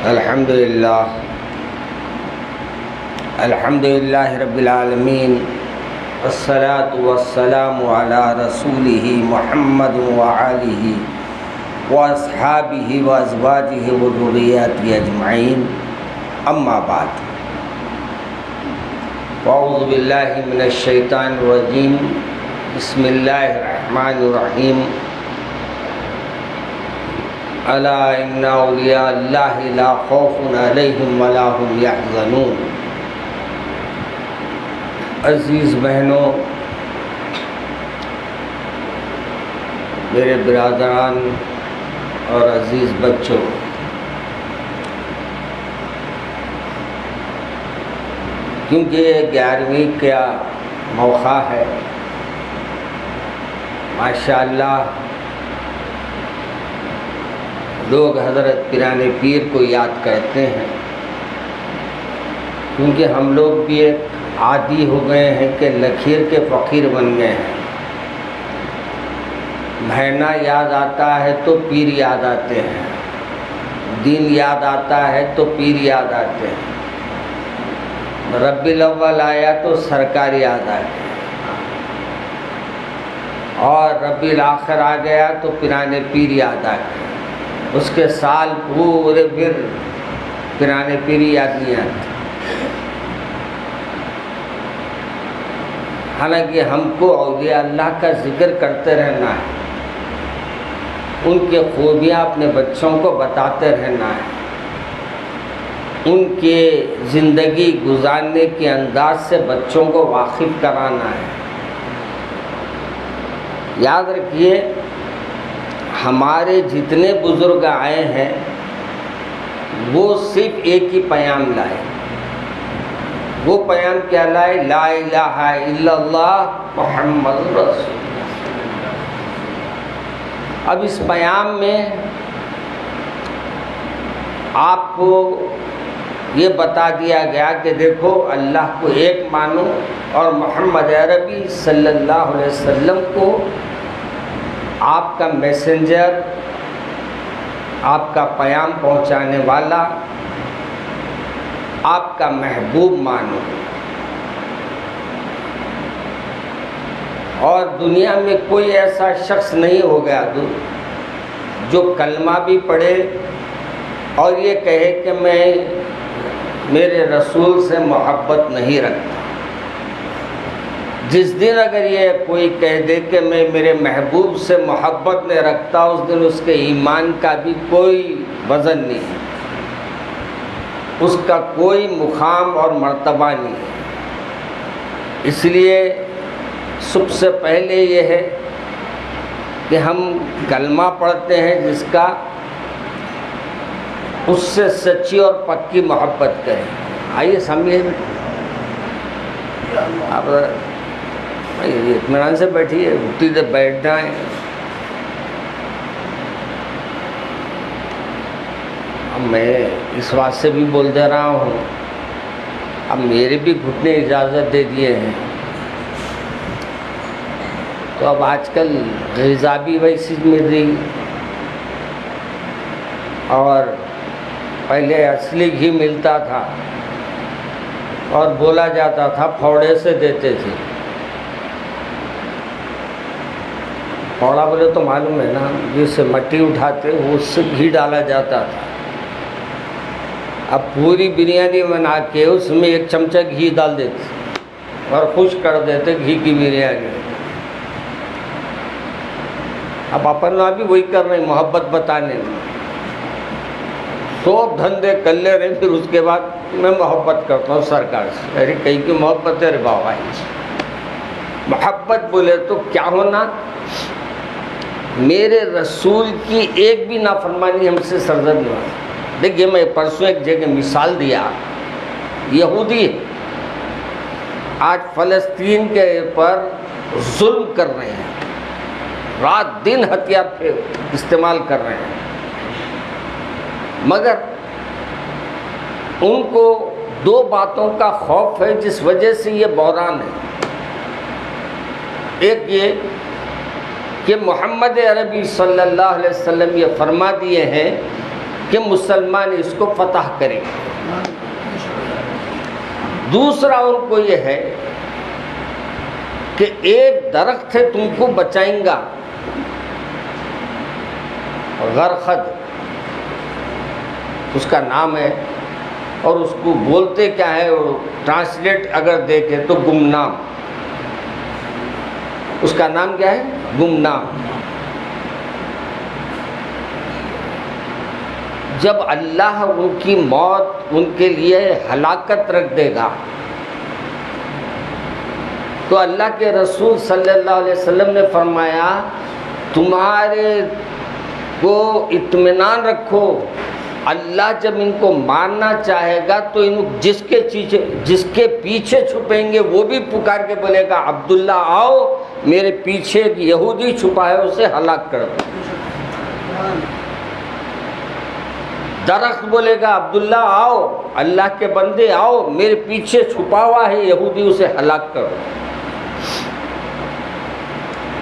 الحمدللہ رب العالمین، والصلاة والسلام علی رسولہ محمد وآلہ واصحابہ وازواجہ وذریاتہ اجمعین، اما بعد، اعوذ باللہ من الشیطان الرجیم، بسم اللہ الرحمن الرحیم، الا ان اولیاء اللہ لا خوف علیہم ولا هم یحزنون۔ عزیز بہنوں، میرے برادران اور عزیز بچوں، کیونکہ یہ 11ویں کا موقع ہے، ماشاءاللہ لوگ حضرت پیران پیر کو یاد کرتے ہیں، کیونکہ ہم لوگ بھی ایک عادی ہو گئے ہیں کہ لکیر کے فقیر بن گئے ہیں۔ مہینہ یاد آتا ہے تو پیر یاد آتے ہیں، دین یاد آتا ہے تو پیر یاد آتے ہیں، ربیع الاول آیا تو سرکار یاد آ گئے، اور ربیع الاخر آ گیا تو پیران پیر یاد آ گئے۔ اس کے سال پورے پھر پیران پیر یاد نہیں آتے۔ حالانکہ ہم کو اولیاء اللہ کا ذکر کرتے رہنا ہے، ان کے خوبیاں اپنے بچوں کو بتاتے رہنا ہے، ان کے زندگی گزارنے کے انداز سے بچوں کو واقف کرانا ہے۔ یاد رکھیے، ہمارے جتنے بزرگ آئے ہیں وہ صرف ایک ہی پیام لائے۔ وہ پیام کیا لائے؟ لا الہ الا اللہ محمد رسول اللہ۔ اب اس پیام میں آپ کو یہ بتا دیا گیا کہ دیکھو، اللہ کو ایک مانو اور محمد عربی صلی اللہ علیہ وسلم کو آپ کا میسنجر، آپ کا پیام پہنچانے والا، آپ کا محبوب مانو۔ اور دنیا میں کوئی ایسا شخص نہیں ہو گیا جو کلمہ بھی پڑھے اور یہ کہے کہ میں میرے رسول سے محبت نہیں رکھتا۔ جس دن اگر یہ کوئی کہہ دے کہ میں میرے محبوب سے محبت نہیں رکھتا، اس دن اس کے ایمان کا بھی کوئی وزن نہیں ہے، اس کا کوئی مقام اور مرتبہ نہیں ہے۔ اس لیے سب سے پہلے یہ ہے کہ ہم کلمہ پڑھتے ہیں جس کا اس سے سچی اور پکی محبت کریں۔ آئیے سامنے آپ اطمینان سے بیٹھیے، اٹھتی سے بیٹھنا ہے۔ اب میں اس بات سے بھی بول دے رہا ہوں، اب میرے بھی گھٹنے اجازت دے دیے ہیں، تو اب آج کل غذا بھی ویسی مل رہی، اور پہلے اصلی گھی ملتا تھا اور بولا جاتا تھا پھوڑے سے دیتے تھے۔ پھوڑا بولے تو معلوم ہے نا، جس سے مٹی اٹھاتے اس سے گھی ڈالا جاتا تھا۔ اب پوری بریانی بنا کے اس میں 1 چمچہ گھی ڈال دیتے اور خشک کر دیتے گھی کی بریانی۔ اب اپن بھی وہی کر رہے ہیں، محبت بتانے میں سب دھندے کر لے رہے ہیں، پھر اس کے بعد میں محبت کرتا ہوں سرکار سے۔ ارے کہیں کی محبت ہے رے بابا، محبت بولے تو کیا ہونا؟ میرے رسول کی ایک بھی نافرمانی ہم سے سرزد نہیں ہوئی۔ دیکھیے، میں پرسوں ایک جگہ مثال دیا، یہودی آج فلسطین کے پر ظلم کر رہے ہیں، رات دن ہتھیار پہ استعمال کر رہے ہیں، مگر ان کو 2 باتوں کا خوف ہے جس وجہ سے یہ بحران ہے۔ ایک یہ کہ محمد عربی صلی اللہ علیہ وسلم یہ فرما دیے ہیں کہ مسلمان اس کو فتح کریں. دوسرا ان کو یہ ہے کہ ایک درخت ہے تم کو بچائیں گا، غرخد اس کا نام ہے، اور اس کو بولتے کیا ہے، ٹرانسلیٹ اگر دیکھیں تو گمنام. اس کا نام کیا ہے؟ گمنام. جب اللہ ان کی موت ان کے لیے ہلاکت رکھ دے گا تو اللہ کے رسول صلی اللہ علیہ وسلم نے فرمایا تمہارے کو اطمینان رکھو، اللہ جب ان کو مارنا چاہے گا تو ان جس کے پیچھے چھپیں گے وہ بھی پکار کے بولے گا عبداللہ آؤ، میرے پیچھے ایک یہودی چھپا ہے اسے ہلاک کر دو. درخت بولے گا عبداللہ آؤ، اللہ کے بندے آؤ، میرے پیچھے چھپا ہوا ہے یہودی اسے ہلاک کرو.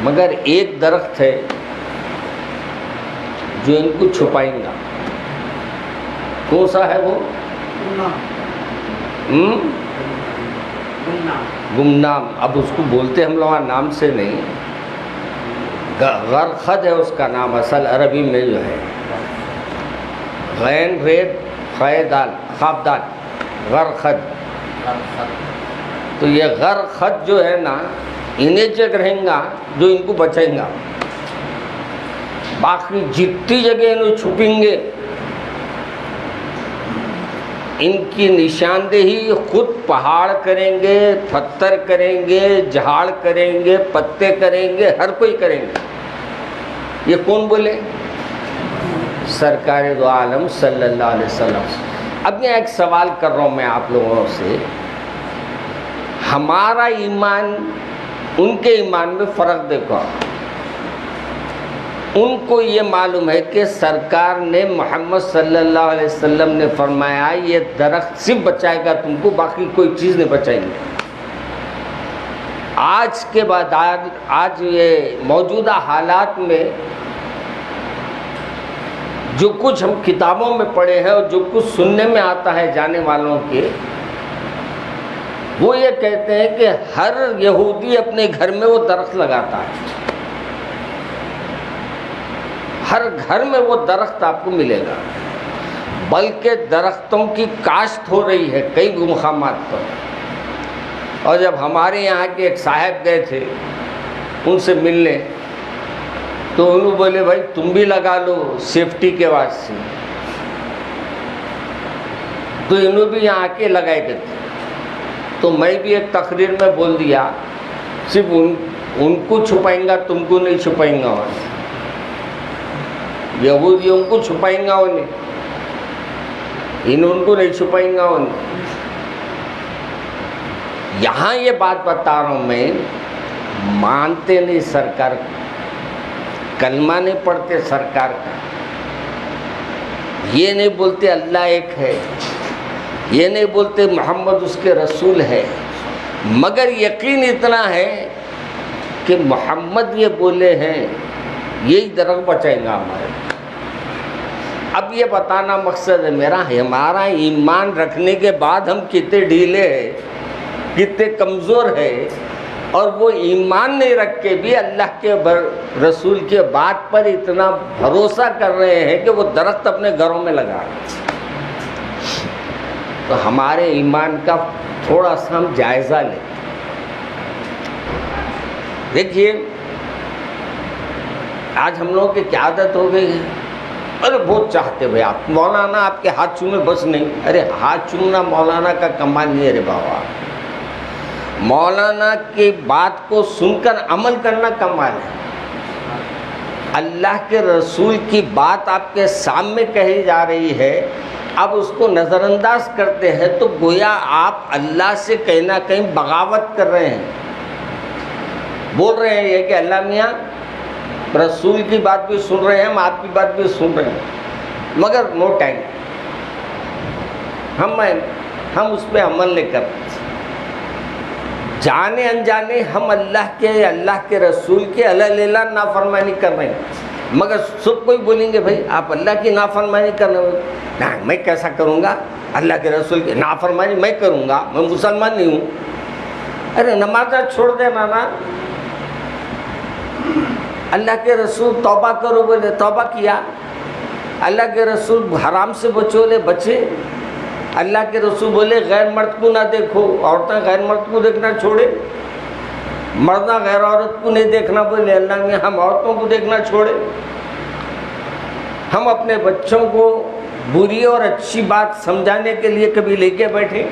مگر ایک درخت ہے جو ان کو چھپائیں گا. کون سا ہے وہ؟ گمنام. اب اس کو بولتے ہم لوگ نام سے نہیں، غرخد ہے اس کا نام اصل عربی میں جو ہے، غین ریڈ خے دال خواب دال، غرخد. تو یہ غرخد جو ہے نا انہیں جگ رہیں گا جو ان کو بچائیں گا. باقی جتنی جگہ انہیں چھپیں گے ان کی نشاندہی خود پہاڑ کریں گے، پتھر کریں گے، جھاڑ کریں گے، پتے کریں گے، ہر کوئی کریں گے. یہ کون بولے؟ سرکار دو عالم صلی اللہ علیہ وسلم. اب میں ایک سوال کر رہا ہوں میں آپ لوگوں سے، ہمارا ایمان ان کے ایمان میں فرق دیکھو. ان کو یہ معلوم ہے کہ سرکار نے محمد صلی اللہ علیہ وسلم نے فرمایا یہ درخت صرف بچائے گا تم کو، باقی کوئی چیز نہیں بچائیں گے. آج کے بعد آج یہ موجودہ حالات میں جو کچھ ہم کتابوں میں پڑھے ہیں اور جو کچھ سننے میں آتا ہے جانے والوں کے، وہ یہ کہتے ہیں کہ ہر یہودی اپنے گھر میں وہ درخت لگاتا ہے. ہر گھر میں وہ درخت آپ کو ملے گا، بلکہ درختوں کی کاشت ہو رہی ہے کئی مقامات پر. اور جب ہمارے یہاں کے ایک صاحب گئے تھے ان سے ملنے تو انہوں بولے بھائی تم بھی لگا لو سیفٹی کے واسطے. تو انہوں بھی یہاں کے لگائے گئے تھے. تو میں بھی ایک تقریر میں بول دیا صرف ان کو چھپائیں گا تم کو نہیں چھپائیں گا، یہودیوں کو چھپائیں گا انہیں، ان کو نہیں چھپائیں گا انہیں. یہاں یہ بات بتا رہا ہوں میں، مانتے نہیں سرکار کو، کلمہ نہیں پڑھتے سرکار کا، یہ نہیں بولتے اللہ ایک ہے، یہ نہیں بولتے محمد اس کے رسول ہے، مگر یقین اتنا ہے کہ محمد یہ بولے ہیں یہی درخت بچائیں گا ہمارے. اب یہ بتانا مقصد ہے میرا، ہمارا ایمان رکھنے کے بعد ہم کتنے ڈھیلے ہیں، کتنے کمزور ہیں، اور وہ ایمان نہیں رکھ کے بھی اللہ کے رسول کے بات پر اتنا بھروسہ کر رہے ہیں کہ وہ درخت اپنے گھروں میں لگا رہے ہیں. تو ہمارے ایمان کا تھوڑا سا ہم جائزہ لیں. دیکھیے آج ہم لوگوں کی کیا عادت ہو گئی ہے، ارے بہت چاہتے بھائی آپ مولانا آپ کے ہاتھ چومے بس نہیں. ارے ہاتھ چومنا مولانا کا کمال نہیں ہے رے بابا، مولانا کی بات کو سن کر عمل کرنا کمال ہے. اللہ کے رسول کی بات آپ کے سامنے کہی جا رہی ہے، اب اس کو نظر انداز کرتے ہیں تو گویا آپ اللہ سے کہیں نہ کہیں بغاوت کر رہے ہیں. بول رہے ہیں یہ کہ اللہ میاں رسول کی بات بھی سن رہے ہیں، ہم آپ کی بات بھی سن رہے ہیں، مگر نو ٹائم، ہم اس پہ عمل نہیں کرتے. جانے انجانے ہم اللہ کے رسول کے اللہ لیلہ نافرمانی کر رہے ہیں. مگر سب کوئی بولیں گے بھائی آپ اللہ کی نافرمانی کرنے والے. نہیں میں کیسا کروں گا, اللہ کے رسول کی نافرمانی میں کروں گا, میں مسلمان نہیں ہوں. ارے نماز چھوڑ دے نا, اللہ کے رسول توبہ کرو بولے توبہ کیا, اللہ کے رسول حرام سے بچو لے بچے, اللہ کے رسول بولے غیر مرد کو نہ دیکھو, عورتیں غیر مرد کو دیکھنا چھوڑے, مردہ غیر عورت کو نہیں دیکھنا بولے اللہ نے ہم عورتوں کو دیکھنا چھوڑے. ہم اپنے بچوں کو بری اور اچھی بات سمجھانے کے لیے کبھی لے کے بیٹھے,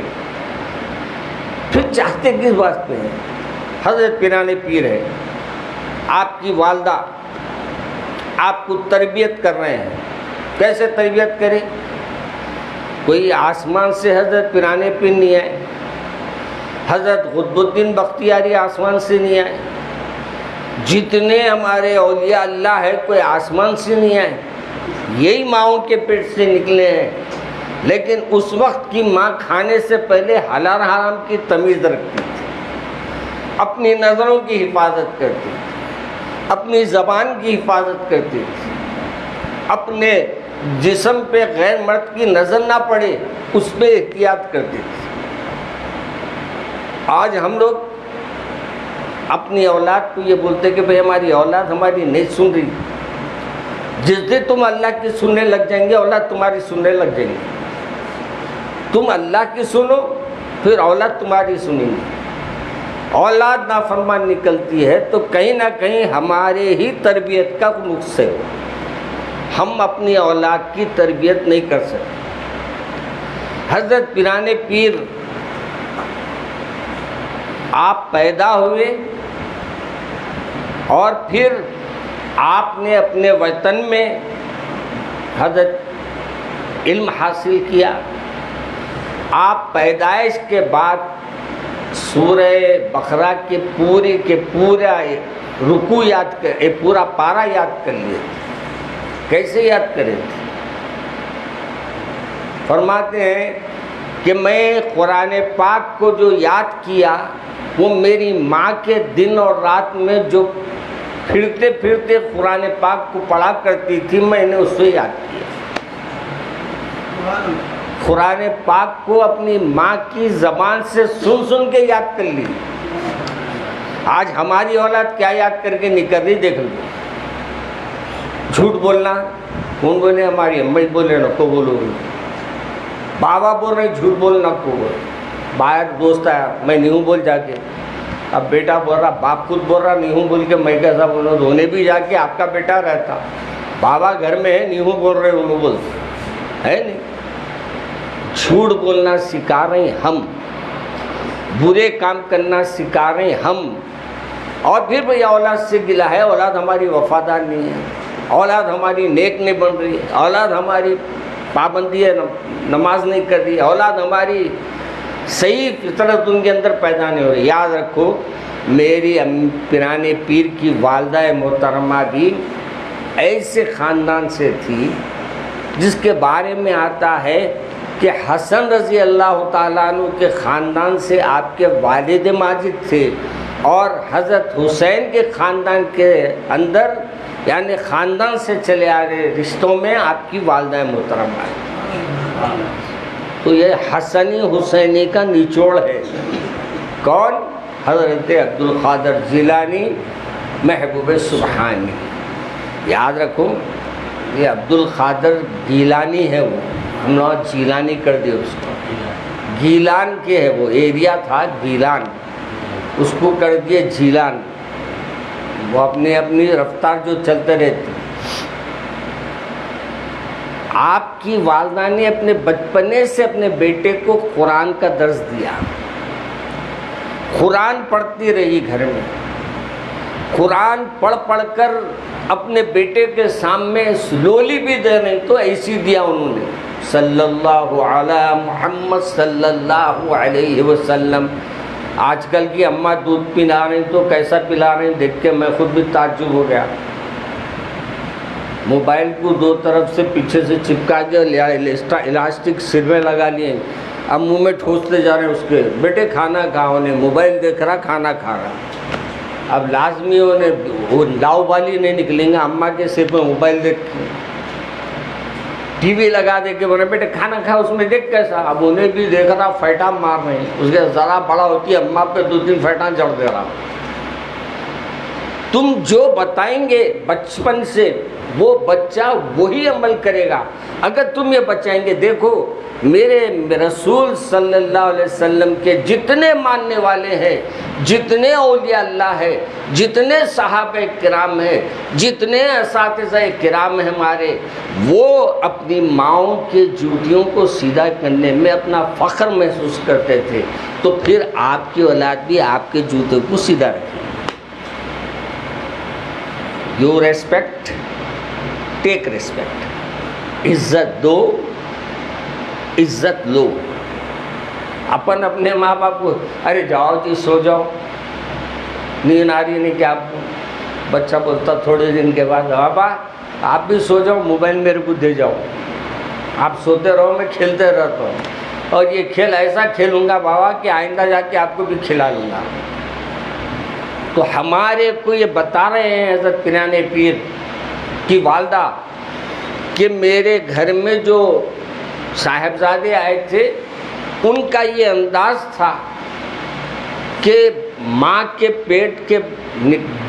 پھر چاہتے کس بات پہ ہیں. حضرت پیران پیر ہے, آپ کی والدہ آپ کو تربیت کر رہے ہیں. کیسے تربیت کریں؟ کوئی آسمان سے حضرت پیران پیر نہیں آئے, حضرت قطب الدین بختیاری آسمان سے نہیں آئے, جتنے ہمارے اولیاء اللہ ہے کوئی آسمان سے نہیں آئے, یہی ماؤں کے پیٹ سے نکلے ہیں. لیکن اس وقت کی ماں کھانے سے پہلے حلال حرام کی تمیز رکھتی تھی, اپنی نظروں کی حفاظت کرتی تھی, اپنی زبان کی حفاظت کرتی تھی, اپنے جسم پہ غیر مرد کی نظر نہ پڑے اس پہ احتیاط کرتی تھی. آج ہم لوگ اپنی اولاد کو یہ بولتے کہ بھئی ہماری اولاد ہماری نہیں سن رہی. جس دن تم اللہ کی سننے لگ جائیں گے اولاد تمہاری سننے لگ جائیں گے. تم اللہ کی سنو پھر اولاد تمہاری سنیں گی. اولاد نافرمان نکلتی ہے تو کہیں نہ کہیں ہمارے ہی تربیت کا نقص ہے. ہم اپنی اولاد کی تربیت نہیں کر سکتے. حضرت پیران پیر آپ پیدا ہوئے اور پھر آپ نے اپنے وطن میں حضرت علم حاصل کیا. آپ پیدائش کے بعد سورہ بقرہ کے پورا رکوع یاد کر, پورا پارہ یاد کر لیے. کیسے یاد کرے تھے؟ فرماتے ہیں کہ میں قرآن پاک کو جو یاد کیا وہ میری ماں کے دن اور رات میں جو پھرتے پھرتے قرآن پاک کو پڑھا کرتی تھی میں نے اس سے یاد کیا. قرآن پاک کو اپنی ماں کی زبان سے سن سن کے یاد کر لی. آج ہماری اولاد کیا یاد کر کے نہیں کر رہی دیکھ لو. جھوٹ بولنا, کون بولے ہماری امی بولے نہ کو بولو, بابا بول رہے جھوٹ بولنا کو بول. باہر دوست آیا میں نہیں ہوں بول جا کے, اب بیٹا بول رہا باپ خود بول رہا نہیں ہوں بول کے میں کیسا بولوں. دھونے بھی جا کے آپ کا بیٹا رہتا, بابا گھر میں ہے نہیں ہوں بول رہے انہوں بولتے ہے نہیں. جھوٹ بولنا سکھا رہے ہیں ہم, برے کام کرنا سکھا رہے ہیں ہم. اور پھر بھئی اولاد سے گلا ہے, اولاد ہماری وفادار نہیں ہے, اولاد ہماری نیک نہیں بن رہی ہے, اولاد ہماری پابندی ہے نماز نہیں کر رہی, اولاد ہماری صحیح فطرت ان کے اندر پیدا نہیں ہو رہی. یاد رکھو میری پیران پیر کی والدہ محترمہ بھی ایسے خاندان سے تھی جس کے بارے میں آتا ہے کہ حسن رضی اللہ تعالیٰ عنہ کے خاندان سے آپ کے والد ماجد تھے, اور حضرت حسین کے خاندان کے اندر یعنی خاندان سے چلے آ رہے رشتوں میں آپ کی والدہ محترمہ ہے. تو یہ حسنی حسینی کا نچوڑ ہے. کون؟ حضرت عبد القادر جیلانی محبوب سبحانی. یاد رکھو یہ عبد القادر گیلانی ہے, وہ ہم لوگ جیلانی کر دے اس کو. گیلان کے ہے وہ ایریا تھا گیلان, اس کو کر دیے جیلان. وہ اپنی رفتار جو چلتے رہتے. آپ کی والدہ نے اپنے بچپنے سے اپنے بیٹے کو قرآن کا درس دیا. قرآن پڑھتی رہی گھر میں, قرآن پڑھ پڑھ کر اپنے بیٹے کے سامنے سلولی بھی دے رہے تو ایسی دیا انہوں نے. صلی اللہ علی محمد صلی اللہ علیہ وسلم. آج کل کی اماں دودھ پلا رہی تو کیسا پلا رہی دیکھ کے میں خود بھی تعجب ہو گیا. موبائل کو دو طرف سے پیچھے سے چپکا کے الاسٹک سر میں لگا لیے, اب منہ میں ٹھوستے جا رہے ہیں اس کے. بیٹے کھانا کھاؤ, نے موبائل دیکھ رہا کھانا کھا رہا. اب لازمی وہ لاؤ والی نہیں نکلیں گا اماں کے سر پہ موبائل دیکھ کے، ٹی وی لگا دے کے بولے بیٹے کھانا کھا، اس میں دیکھ کیسا، اب انہیں بھی دیکھ رہا فیٹا مار رہے ہیں، اس کے ذرا بڑا ہوتی ہے اماں پہ 2-3 فیٹاں جڑ دے رہا۔ تم جو بتائیں گے بچپن سے وہ بچہ وہی عمل کرے گا۔ اگر تم یہ بچائیں گے، دیکھو میرے رسول صلی اللہ علیہ وسلم کے جتنے ماننے والے ہیں، جتنے اولیاء اللہ ہیں، جتنے صحابہ کرام ہیں، جتنے اساتذہ کرام ہیں ہمارے، وہ اپنی ماؤں کے جوتیوں کو سیدھا کرنے میں اپنا فخر محسوس کرتے تھے، تو پھر آپ کی اولاد بھی آپ کے جوتوں کو سیدھا رکھے۔ یو ریسپیکٹ، ٹیک ریسپیکٹ، عزت دو، عزت لو۔ اپن اپنے ماں باپ کو ارے جاؤ جی سو جاؤ، نیند آ رہی نہیں کہ آپ کو، بچہ بولتا تھوڑے دن کے بعد بابا آپ بھی سو جاؤ، موبائل میرے کو دے جاؤ، آپ سوتے رہو میں کھیلتے رہتا ہوں، اور یہ کھیل ایسا کھیلوں گا بابا کہ آئندہ جا کے آپ کو بھی کھلا لوں گا۔ تو ہمارے کو یہ بتا رہے ہیں حضرت پیران پیر کی والدہ کہ میرے گھر میں جو صاحبزادے آئے تھے ان کا یہ انداز تھا کہ ماں کے پیٹ کے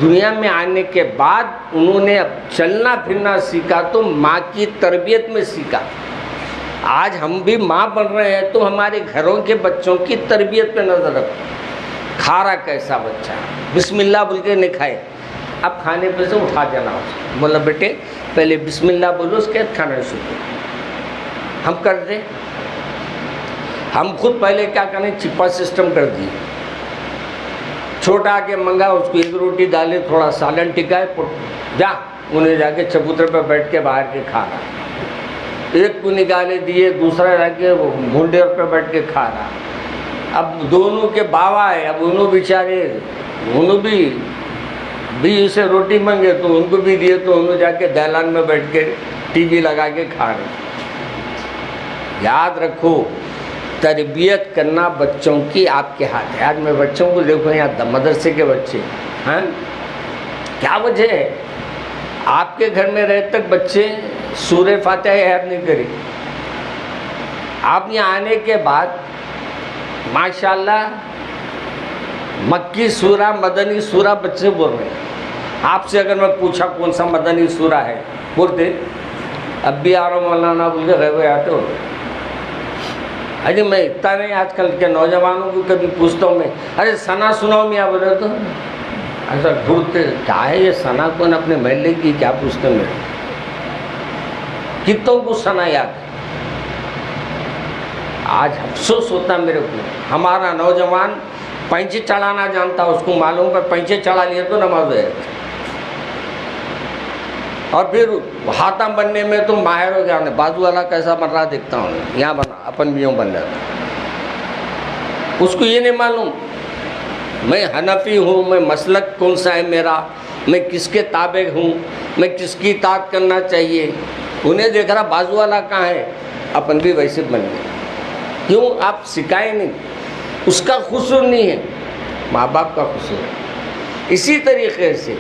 دنیا میں آنے کے بعد انہوں نے اب چلنا پھرنا سیکھا تو ماں کی تربیت میں سیکھا۔ آج ہم بھی ماں بن رہے ہیں تو ہمارے گھروں کے بچوں کی تربیت پہ نظر رکھو، کھا رہا کیسا بچہ، بسم اللہ بول کے نہیں کھائے، اب کھانے پہ سے اٹھا دینا اسے، بولا بیٹے پہلے بسم اللہ بولو اس کے بعد کھانا شروع۔ ہم کر دیں، ہم خود پہلے کیا کریں، چپا سسٹم کر دیے، چھوٹا کے منگا اس کو ایک روٹی ڈالے، تھوڑا سالن ٹکائے، جا انہیں جا کے چبوترے پہ بیٹھ کے باہر کے کھا رہا، ایک کو نکالے دیے، دوسرا جا کے وہ مونڈے پہ بیٹھ کے کھا رہا۔ اب دونوں کے باوا ہے، اب انہوں بیچارے انہوں بھی اسے روٹی منگے تو ان کو بھی دیے، تو انہوں جا کے دالان میں بیٹھ کے ٹی وی لگا کے کھا رہے۔ یاد رکھو تربیت کرنا بچوں کی آپ کے ہاتھ ہے۔ آج میں بچوں کو دیکھو یہاں مدرسے کے بچے ہیں، کیا وجہ ہے؟ آپ کے گھر میں رہے تک بچے سورہ فاتحہ یاد نہیں کری، آپ یہاں آنے کے بعد ماشاءاللہ مکی سورہ مدنی سورہ بچے بول رہے ہیں۔ آپ سے اگر میں پوچھا کون سا مدنی سورہ ہے، بولتے اب بھی آ رہا ہوں مولانا بول کے غیبے آتے ہو۔ ارے میں اتنا نہیں، آج کل کے نوجوانوں کو کبھی پوچھتا ہوں میں، ارے ثنا سناؤ میاں، بولے تو ایسا ڈھونڈتے کیا ہے یہ ثنا کون، اپنے محلے کی کیا پوچھتے میرے، کتوں کو ثنا یاد ہے۔ آج افسوس ہوتا میرے کو، ہمارا نوجوان پینچے چڑھانا جانتا، اس کو معلوم ہے پینچے چڑھا لیے تو نماز ہے، اور پھر ہاتم بننے میں تو ماہر ہو گیا، بازو والا کیسا بن رہا دیکھتا ہوں، یہاں بنا اپن بھی یوں بن جاتا۔ اس کو یہ نہیں معلوم میں حنفی ہوں، میں مسلک کون سا ہے میرا، میں کس کے تابع ہوں، میں کس کی اطاعت کرنا چاہیے۔ انہیں دیکھ رہا بازو والا کہاں ہے، اپن بھی ویسے بن گئے۔ کیوں؟ آپ سکھائے نہیں، اس کا قصور نہیں ہے، ماں باپ کا قصور ہے۔ اسی طریقے سے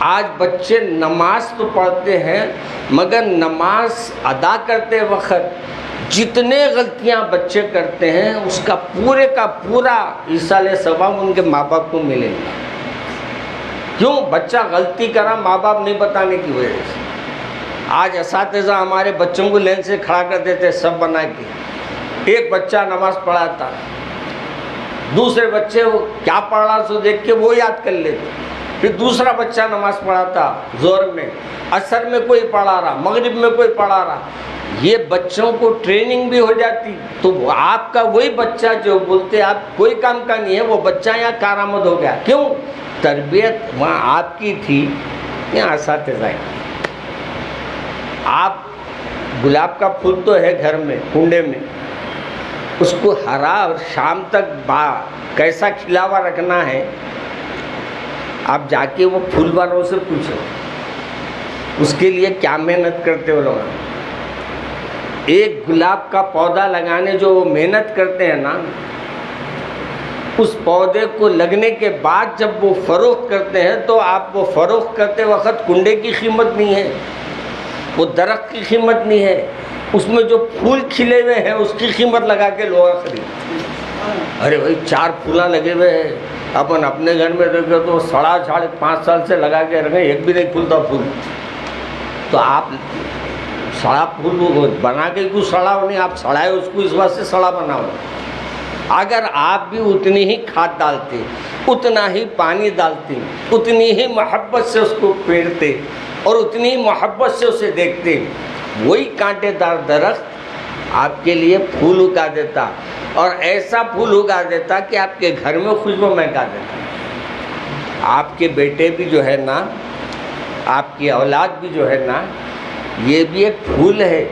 آج بچے نماز تو پڑھتے ہیں مگر نماز ادا کرتے وقت جتنے غلطیاں بچے کرتے ہیں اس کا پورے کا پورا ایصال ثواب ان کے ماں باپ کو ملے گا۔ کیوں؟ بچہ غلطی کرا ماں باپ نہیں بتانے کی وجہ سے۔ آج اساتذہ ہمارے بچوں کو لین سے کھڑا کر دیتے سب بنا کے، ایک بچہ نماز پڑھاتا، دوسرے بچے وہ کیا پڑھ رہا سو دیکھ کے وہ یاد کر لیتے، پھر دوسرا بچہ نماز پڑھاتا زور میں، عصر میں کوئی پڑھا رہا، مغرب میں کوئی پڑھا رہا، یہ بچوں کو ٹریننگ بھی ہو جاتی۔ تو آپ کا وہی بچہ جو بولتے آپ کوئی کام کا نہیں ہے، وہ بچہ یہاں کارآمد ہو گیا۔ کیوں؟ تربیت وہاں آپ کی تھی، یہاں اساتذہ کی۔ آپ گلاب کا پھول تو ہے گھر میں کنڈے میں، اس کو ہرا اور شام تک کیسا کھلا ہوا رکھنا ہے، آپ جا کے وہ پھول والوں سے پوچھو اس کے لیے کیا محنت کرتے ہو لوگ۔ ایک گلاب کا پودا لگانے جو محنت کرتے ہیں نا، اس پودے کو لگنے کے بعد جب وہ فروخت کرتے ہیں تو آپ وہ فروخت کرتے وقت کنڈے کی قیمت نہیں ہے، وہ درخت کی قیمت نہیں ہے، اس میں جو پھول کھلے ہوئے ہیں اس کی قیمت لگا کے لوگ خرید۔ ارے بھائی 4 پھولاں لگے ہوئے ہیں، اپن اپنے گھر میں دیکھو تو سڑا جھاڑ 5 سال سے لگا کے رکھیں، ایک بھی نہیں کھلتا پھول، تو آپ سڑا پھول بنا کے کچھ سڑا ہو نہیں، آپ سڑائے اس کو اس بات سے سڑا بناؤ۔ اگر آپ بھی اتنی ہی کھاد ڈالتے، اتنا ہی پانی ڈالتے، اتنی ہی محبت سے اس کو پیڑتے اور اتنی ہی محبت سے اسے دیکھتے، وہی کانٹے دار درخت آپ کے لیے پھول اگا دیتا، اور ایسا پھول اگا دیتا کہ آپ کے گھر میں خوشبو مہکا دیتا۔ آپ کے بیٹے بھی جو ہے نا، آپ کی اولاد بھی جو ہے نا، یہ بھی ایک پھول ہے،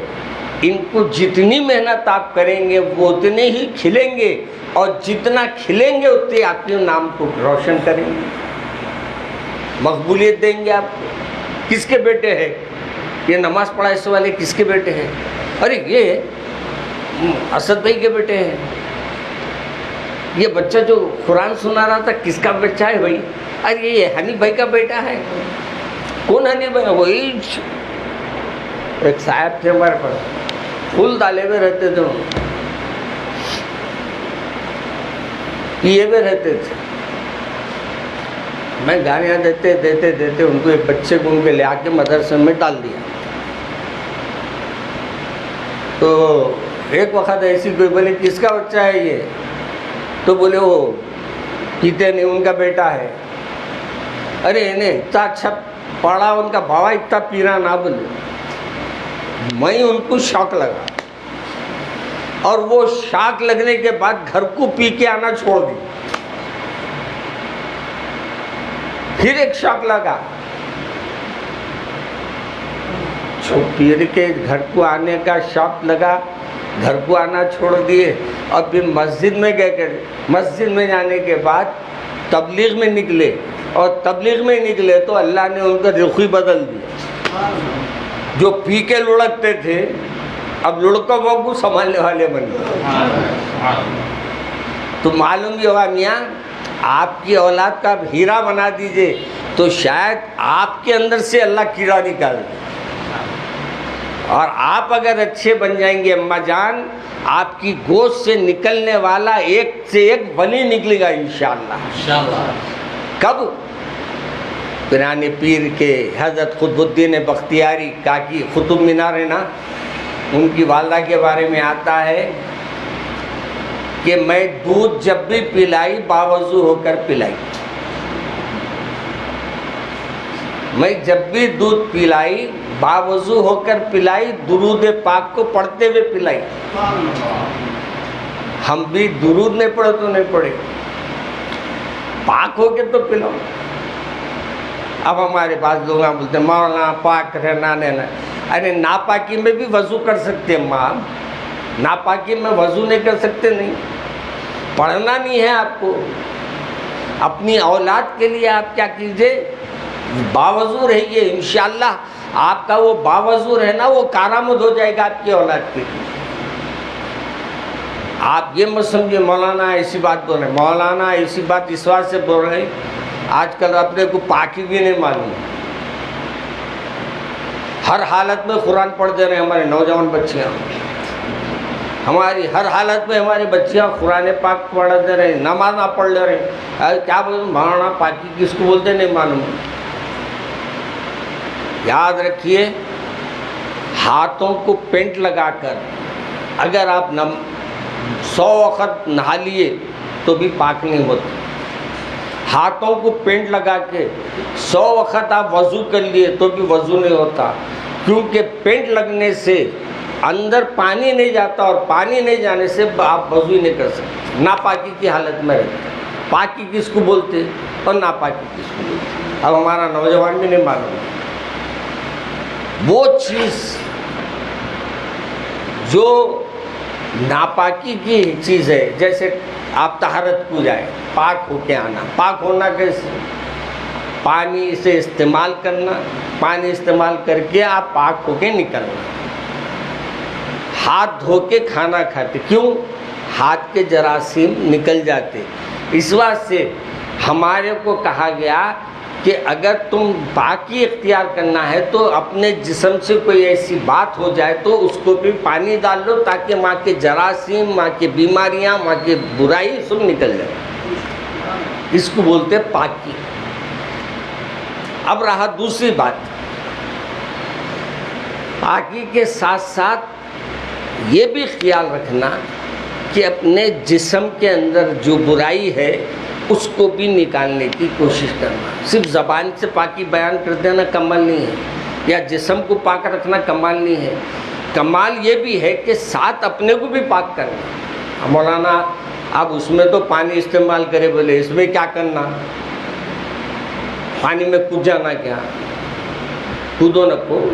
ان کو جتنی محنت آپ کریں گے وہ اتنے ہی کھلیں گے، اور جتنا کھلیں گے اتنے آپ کے نام کو روشن کریں گے، مقبولیت دیں گے آپ کو۔ کس کے بیٹے ہیں یہ نماز پڑھائے والے؟ کس کے بیٹے ہیں؟ ارے یہ اسد بھائی کے بیٹے ہیں۔ یہ بچہ جو قرآن سنا رہا تھا کس کا بچہ ہے بھائی؟ ارے یہ حنیف بھائی کا بیٹا ہے۔ کون حنیف بھائی؟ وہی ایک صاحب تھے ہمارے پاس، پھول ڈالے ہوئے رہتے تھے، پیے ہوئے رہتے تھے۔ میں گالیاں دیتے ان کو، ایک بچے کو ان کے لے آ کے مدرسے میں ڈال دیا۔ تو ایک وقت ایسی کوئی بولے کس کا بچہ ہے یہ؟ تو بولے وہ پیتے نہیں، ان کا بیٹا ہے۔ ارے انہیں اتنا اچھا پڑھا ان کا بھاوا، اتنا پینا نہ بولے۔ میں ان کو شوق لگا، اور وہ شوق لگنے کے بعد گھر کو پی کے آنا چھوڑ دی۔ پھر ایک شوق لگا، پیر کے گھر کو آنے کا شوق لگا، گھر کو آنا چھوڑ دیے، اور پھر مسجد میں گئے۔ مسجد میں جانے کے بعد تبلیغ میں نکلے، اور تبلیغ میں نکلے تو اللہ نے ان کا رخ ہی بدل دیا۔ جو پی کے لڑکتے تھے اب لڑکوں کو سنبھالنے والے بن گئے۔ تو معلوم یہ ہوا میاں آپ کی اولاد کا ہیرا بنا دیجئے تو شاید آپ کے اندر سے اللہ کیڑا نکال دے، اور آپ اگر اچھے بن جائیں گے اماں جان، آپ کی گوشت سے نکلنے والا ایک سے ایک ولی نکلے گا انشاءاللہ۔ کب؟ پیرانے پیر کے حضرت قطب الدین بختیاری کاکی قطب مینار ہے نا، ان کی والدہ کے بارے میں آتا ہے کہ میں دودھ جب بھی پلائی باوضو ہو کر پلائی، میں جب بھی دودھ پلائی باوضو ہو کر پلائی، درود پاک کو پڑھتے ہوئے پلائی۔ ہم بھی درود نہیں پڑھے تو نہیں پڑھے، پاک ہو کے تو پلاؤ۔ اب ہمارے پاس لوگ بولتے ہیں مولانا پاک رہنا نہیں، ارے ناپاکی میں بھی وضو کر سکتے ہیں ماں، ناپاکی میں وضو نہیں کر سکتے نہیں، پڑھنا نہیں ہے آپ کو۔ اپنی اولاد کے لیے آپ کیا کیجئے، باوضو رہیے، انشاءاللہ آپ کا وہ باوضو رہنا وہ کارآمد ہو جائے گا آپ کی اولاد کے لیے۔ آپ یہ مت سمجھے مولانا ایسی بات بول رہے ہیں، مولانا ایسی بات اس بات سے بول رہے ہیں آج کل اپنے کو پاکی بھی نہیں معلوم، ہر حالت میں قرآن پڑھ دے رہے ہیں ہمارے نوجوان بچیاں، ہماری ہر حالت میں ہماری بچیاں قرآن پاک پڑھ دے رہے ہیں، نماز نہ پڑھ لے رہے ہیں۔ کیا بولتے ہیں مولانا پاکی کس کو بولتے نہیں معلوم۔ یاد رکھیے ہاتھوں کو پینٹ لگا کر اگر آپ 100 وقت نہا لیے تو بھی پاک نہیں ہوتے، ہاتھوں کو پینٹ لگا کے 100 وقت آپ وضو کر لیے تو بھی وضو نہیں ہوتا، کیونکہ پینٹ لگنے سے اندر پانی نہیں جاتا، اور پانی نہیں جانے سے آپ وضو ہی نہیں کر سکتے، ناپاکی کی حالت میں رہتے۔ پاکی کس کو بولتے اور ناپاکی کس کو بولتے، اب ہمارا نوجوان بھی نہیں معلوم۔ وہ چیز جو ناپاکی کی چیز ہے، جیسے آپ طہارت کو جائیں، پاک ہو کے آنا، پاک ہونا کیسے؟ پانی سے استعمال کرنا، پانی استعمال کر کے آپ پاک ہو کے نکلنا، ہاتھ دھو کے کھانا کھاتے، کیوں؟ ہاتھ کے جراثیم نکل جاتے، اس واسطے ہمارے کو کہا گیا کہ اگر تم پاکی اختیار کرنا ہے تو اپنے جسم سے کوئی ایسی بات ہو جائے تو اس کو بھی پانی ڈال لو تاکہ ماں کے جراثیم، ماں کی بیماریاں، ماں کی برائی سب نکل جائے. اس کو بولتے پاکی. اب رہا دوسری بات، پاکی کے ساتھ ساتھ یہ بھی خیال رکھنا کہ اپنے جسم کے اندر جو برائی ہے اس کو بھی نکالنے کی کوشش کرنا. صرف زبان سے پاکی بیان کر دینا کمال نہیں ہے، یا جسم کو پاک رکھنا کمال نہیں ہے. کمال یہ بھی ہے کہ ساتھ اپنے کو بھی پاک کرنا. مولانا اب اس میں تو پانی استعمال کرے، بولے اس میں کیا کرنا؟ پانی میں کود جانا کیا؟ کودو نہ کو.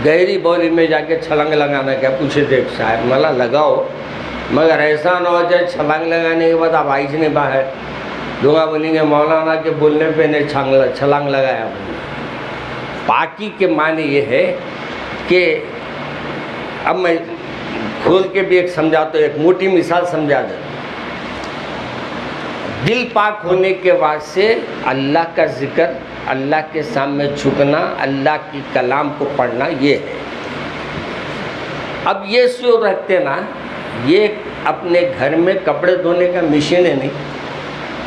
گہری بولی میں جا کے چھلانگ لگانا کیا؟ پوچھے تھے صاحب. ملا لگاؤ مگر ایسا نہ ہو جائے چھلانگ لگانے کے بعد آپ آئیش نہیں باہر. لوگ بولیں گے مولانا کے بولنے پہ نے چھلانگ لگایا. پاکی کے معنی یہ ہے کہ اب میں کھول کے بھی ایک سمجھاتا ہوں، ایک موٹی مثال سمجھا دیں. دل پاک ہونے کے بعد سے اللہ کا ذکر، اللہ کے سامنے جھکنا، اللہ کی کلام کو پڑھنا، یہ ہے. اب یہ سو رکھتے نا، یہ اپنے گھر میں کپڑے دھونے کا مشین ہے نہیں،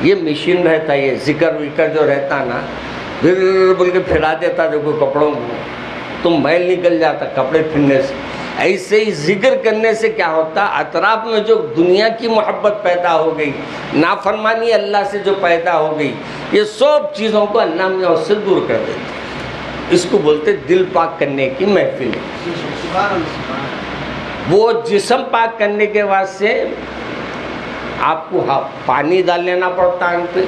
یہ مشین رہتا ہے. یہ ذکر وکر جو رہتا نا، بول کے پھیلا دیتا دیکھو کپڑوں کو تو میل نکل جاتا کپڑے پھرنے سے. ایسے ہی ذکر کرنے سے کیا ہوتا، اطراف میں جو دنیا کی محبت پیدا ہو گئی، نافرمانی اللہ سے جو پیدا ہو گئی، یہ سب چیزوں کو اللہ میں اس سے دور کر دیتا. اس کو بولتے دل پاک کرنے کی محفل. وہ جسم پاک کرنے کے بعد سے آپ کو پانی ڈال لینا پڑتا ہے ان پہ،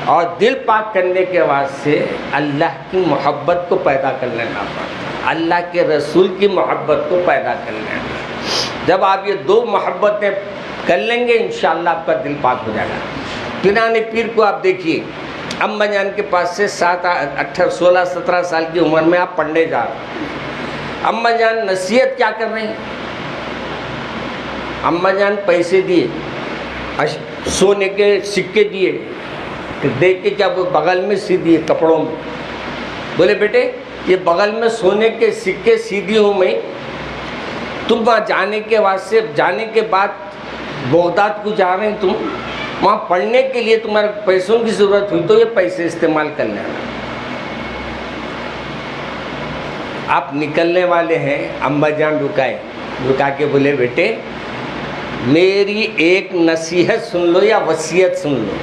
اور دل پاک کرنے کے بعد سے اللہ کی محبت کو پیدا کر لینا پڑتا ہے، اللہ کے رسول کی محبت کو پیدا کر لینا. جب آپ یہ دو محبتیں کر لیں گے انشاءاللہ آپ کا دل پاک ہو جائے گا. پنان پیر کو آپ دیکھیے، اماں جان کے پاس سے 16 17 سال کی عمر میں آپ پڑھنے جا رہے ہیں. اماں جان نصیحت کیا کر رہی ہیں؟ اماں جان پیسے دیے، سونے کے سکے دیے، دیکھ کے کیا وہ بغل میں سی دیے کپڑوں میں. بولے بیٹے یہ بغل میں سونے کے سکے سیدھی ہوں میں، تم وہاں جانے کے بعد بغداد کو جا رہے ہیں، تم وہاں پڑھنے کے لیے تمہارے پیسوں کی ضرورت ہوئی تو یہ پیسے استعمال کر لینا. آپ نکلنے والے ہیں، اماں جان رکا کے بولے بیٹے میری ایک نصیحت سن لو یا وصیت سن لو.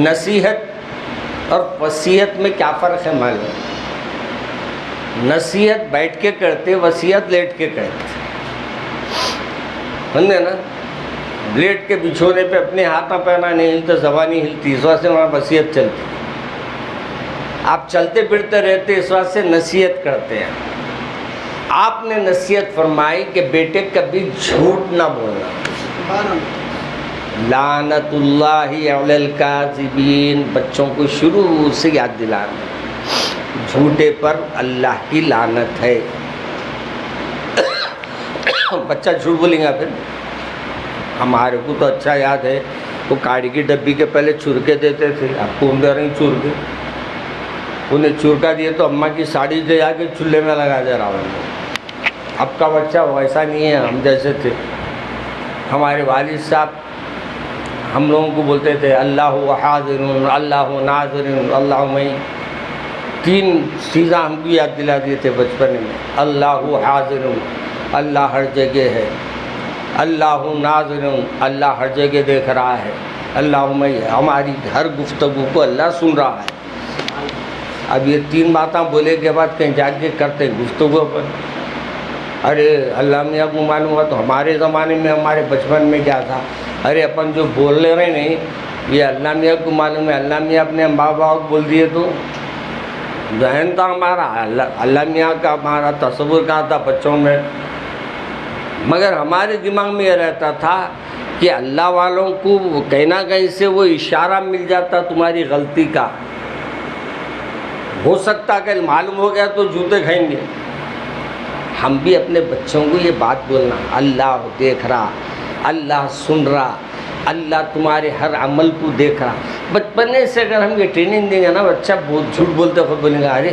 نصیحت اور وصیت میں کیا فرق ہے معلوم؟ نصیحت بیٹھ کے کرتے، وصیت لیٹ کے کرتے. سمجھے نا؟ لیٹ کے بچھونے پہ اپنے ہاتھوں پیرا نہیں ہلتا، زبان نہیں ہلتی، اس واسطے وہاں وصیت چلتی. آپ چلتے پھرتے رہتے، اس واسطے نصیحت کرتے ہیں. آپ نے نصیحت فرمائی کہ بیٹے کبھی جھوٹ نہ بولنا. لعنت اللہ علی الکاذبین، بچوں کو شروع سے یاد دلانا، جھوٹے پر اللہ کی لعنت ہے. بچہ جھوٹ بولیں گا پھر. ہمارے کو تو اچھا یاد ہے، وہ کاڑی کی ڈبی کے پہلے چورکے دیتے تھے. آپ کو دے رہے ہیں چورکے، انہیں چورکا دیے تو اماں کی ساڑی دے آ کے چولہے میں لگا دے رہا ہوں. اب کا بچہ ویسا نہیں ہے، ہم جیسے تھے. ہمارے والد صاحب ہم لوگوں کو بولتے تھے اللہ حاضر، اللہ ناظر، اللہ معین. 3 چیزیں ہم کو یاد دلا دیے تھے بچپن میں. اللہ حاضر، اللہ ہر جگہ ہے. اللہ ناظر، اللہ ہر جگہ دیکھ رہا ہے. اللہ معین، ہماری ہر گفتگو کو اللہ سن رہا ہے. اب یہ 3 باتیں بولے کے بعد کہیں جا کے کرتے گفتگو پر. ارے اللہ میاں کو معلوم ہوا تو ہمارے زمانے میں، ہمارے بچپن میں کیا تھا. ارے اپن جو بول لے رہے نہیں، یہ اللہ میاں کو معلوم ہے. اللہ میاں اپنے ماں باپ کو بول دیے تو ذہن تھا ہمارا، اللہ میاں کا ہمارا تصور کہاں تھا بچوں میں. مگر ہمارے دماغ میں یہ رہتا تھا کہ اللہ والوں کو کہیں نہ کہیں سے وہ اشارہ مل جاتا تمہاری غلطی کا. ہو سکتا کہ معلوم ہو گیا تو جوتے کھائیں گے. ہم بھی اپنے بچوں کو یہ بات بولنا، اللہ دیکھ رہا. اللہ سن رہا، اللہ تمہارے ہر عمل کو دیکھ رہا. بچپنے سے اگر ہم یہ ٹریننگ دیں گے نا، بچہ بہت جھوٹ بولتے خود بولیں گا ارے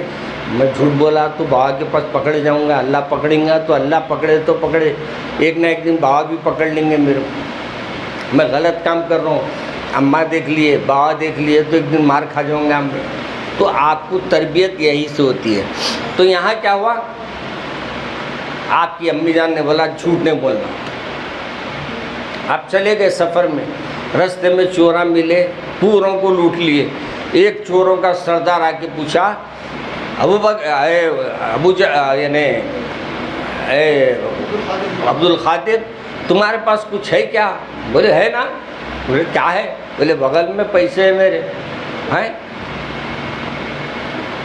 میں جھوٹ بولا تو بابا کے پاس پکڑ جاؤں گا، اللہ پکڑیں گا تو اللہ پکڑے تو پکڑے، ایک نہ ایک دن بابا بھی پکڑ لیں گے میرے کو، میں غلط کام کر رہا ہوں، اماں دیکھ لیے بابا دیکھ لیے تو ایک دن مار کھا جاؤں گا میں. تو آپ کو تربیت یہی سے ہوتی ہے. تو یہاں کیا ہوا، آپ کی امی جان نے بولا جھوٹ نہیں بولنا. آپ چلے گئے سفر میں، رستے میں چورا ملے، پوروں کو لوٹ لیے. ایک چوروں کا سردار آ کے پوچھا یعنی عبد القادر تمہارے پاس کچھ ہے کیا؟ بولے ہے نا. بولے کیا ہے؟ بولے بغل میں پیسے ہیں میرے ہیں.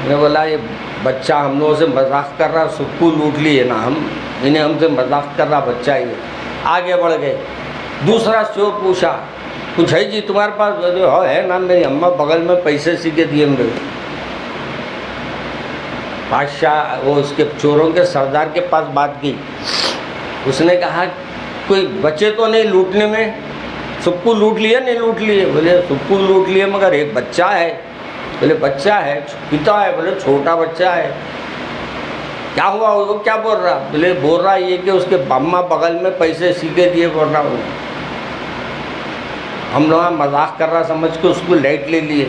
میں نے بولا یہ بچہ ہم لوگوں سے مذاق کر رہا، سب کو لوٹ لیے نا ہم، انہیں ہم سے مذاق کر رہا بچہ. یہ آگے بڑھ گئے. دوسرا چور پوچھا کچھ ہے جی تمہارے پاس؟ بولے ہاں ہے نا، میری اماں بغل میں پیسے سیکھے دیے میرے. بادشاہ وہ اس کے چوروں کے سردار کے پاس بات کی. اس نے کہا کوئی بچے تو نہیں لوٹنے میں؟ سب کو لوٹ لیے نہیں لوٹ لیے؟ بولے سب کو لوٹ لیے مگر ایک بچہ ہے. بولے بچہ ہے کتنا ہے؟ بولے چھوٹا بچہ ہے. کیا ہوا وہ کیا بول رہا؟ بولے بول رہا یہ کہ اس کے اماں بغل میں پیسے سیکھے دیے بول رہا ہوں. ہم لوگ مذاق کر رہا سمجھ کے اس کو لائٹ لے لیے.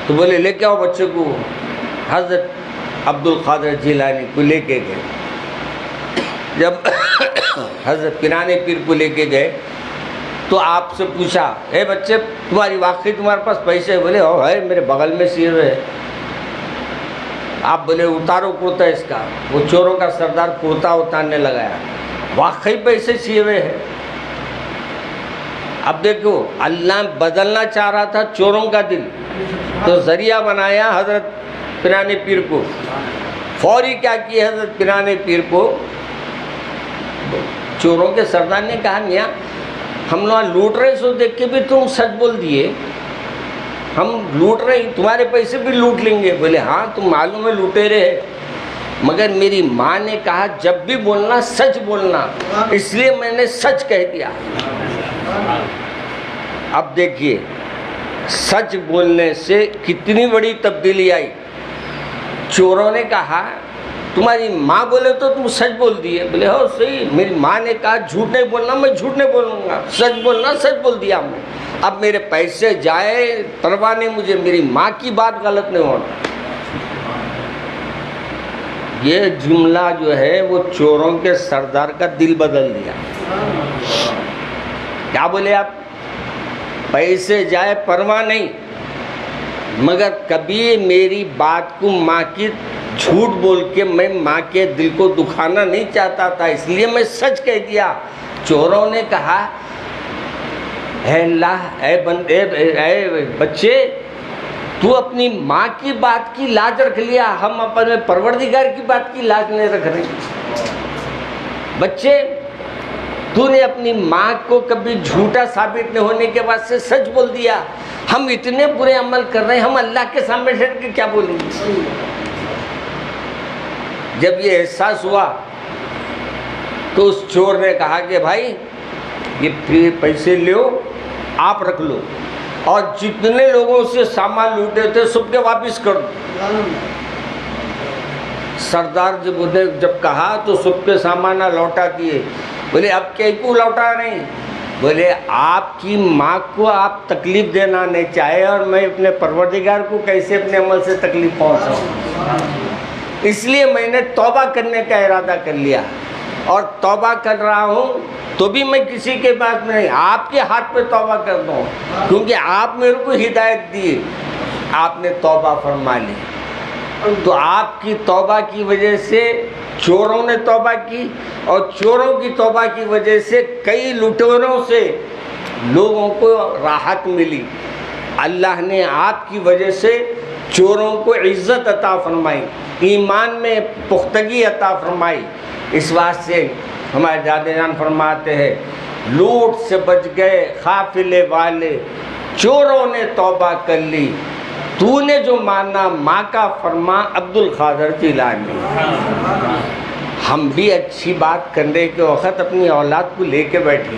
تو بولے لے کے آؤ بچے کو. حضرت عبد القادر جیلانی کو لے کے گئے. جب حضرت پرانے پیر کو لے کے گئے تو آپ سے پوچھا اے بچے تمہاری واقعی تمہارے پاس پیسے؟ بولے او ہے میرے بغل میں سیے ہوئے ہے. آپ بولے اتارو کرتا اس کا. وہ چوروں کا سردار کرتا اتارنے لگایا. واقعی پیسے سیے ہوئے ہیں. اب دیکھو اللہ بدلنا چاہ رہا تھا چوروں کا دل، تو ذریعہ بنایا حضرت پرانے پیر کو. فوری کیا کیا حضرت پرانے پیر کو؟ چوروں کے سردار نے کہا میاں ہم لوگ لوٹ رہے سو دیکھ کے بھی تم سچ بول دیے، ہم لوٹ رہے تمہارے پیسے بھی لوٹ لیں گے. بولے ہاں تم معلوم ہے لوٹے رہے، مگر میری ماں نے کہا جب بھی بولنا سچ بولنا، اس لیے میں نے سچ کہہ دیا. اب دیکھیے سچ بولنے سے کتنی بڑی تبدیلی آئی. چوروں نے کہا تمہاری ماں بولے تو تم سچ بول دیے. بولے ہو صحیح، میری ماں نے کہا جھوٹ نہیں بولنا، میں جھوٹ نہیں بولوں گا، سچ بولنا سچ بول دیا میں. اب میرے پیسے جائے پرواہ نہیں مجھے، میری ماں کی بات غلط نہیں ہونا. یہ جملہ جو ہے وہ چوروں کے سردار کا دل بدل دیا. کیا بولے آپ؟ پیسے جائے پرواہ نہیں، مگر کبھی میری بات کو ماں کی جھوٹ بول کے میں ماں کے دل کو دکھانا نہیں چاہتا تھا، اس لیے میں سچ کہہ دیا. چوروں نے کہا اے اللہ اے بچے تو اپنی ماں کی بات کی لاج رکھ لیا، ہم اپنے پروردگار کی بات کی لاج نہیں رکھ رہے. بچے تو نے اپنی ماں کو کبھی جھوٹا ثابت نہیں ہونے کے بعد سے سچ بول دیا. ہم اتنے برے عمل کر رہے ہیں، ہم اللہ کے سامنے ڈٹ کے کیا بولیں گے؟ جب یہ احساس ہوا تو اس چور نے کہا کہ بھائی یہ پیسے لو آپ رکھ لو، اور جتنے لوگوں سے سامان لوٹے تھے سب کے واپس کر دو. سردار جب کہا تو سب کے سامان لوٹا دیے. بولے اب کیا کو لوٹا نہیں؟ بولے آپ کی ماں کو آپ تکلیف دینا نہیں چاہے، اور میں اپنے پروردگار کو کیسے اپنے عمل سے تکلیف پہنچاؤں، اس لیے میں نے توبہ کرنے کا ارادہ کر لیا. اور توبہ کر رہا ہوں تو بھی میں کسی کے پاس نہیں، آپ کے ہاتھ پہ توبہ کر دوں، کیونکہ آپ میرے کو ہدایت دی، آپ نے توبہ فرما لی. تو آپ کی توبہ کی وجہ سے چوروں نے توبہ کی، اور چوروں کی توبہ کی وجہ سے کئی لٹوروں سے لوگوں کو راحت ملی. اللہ نے آپ کی وجہ سے چوروں کو عزت عطا فرمائی، ایمان میں پختگی عطا فرمائی. اس واسطے ہمارے دادا جان فرماتے ہیں لوٹ سے بچ گئے قافلے والے، چوروں نے توبہ کر لی، تو نے جو مانا ماں کا فرما عبد القادر جیلانی. ہم بھی اچھی بات کرنے کے وقت اپنی اولاد کو لے کے بیٹھے،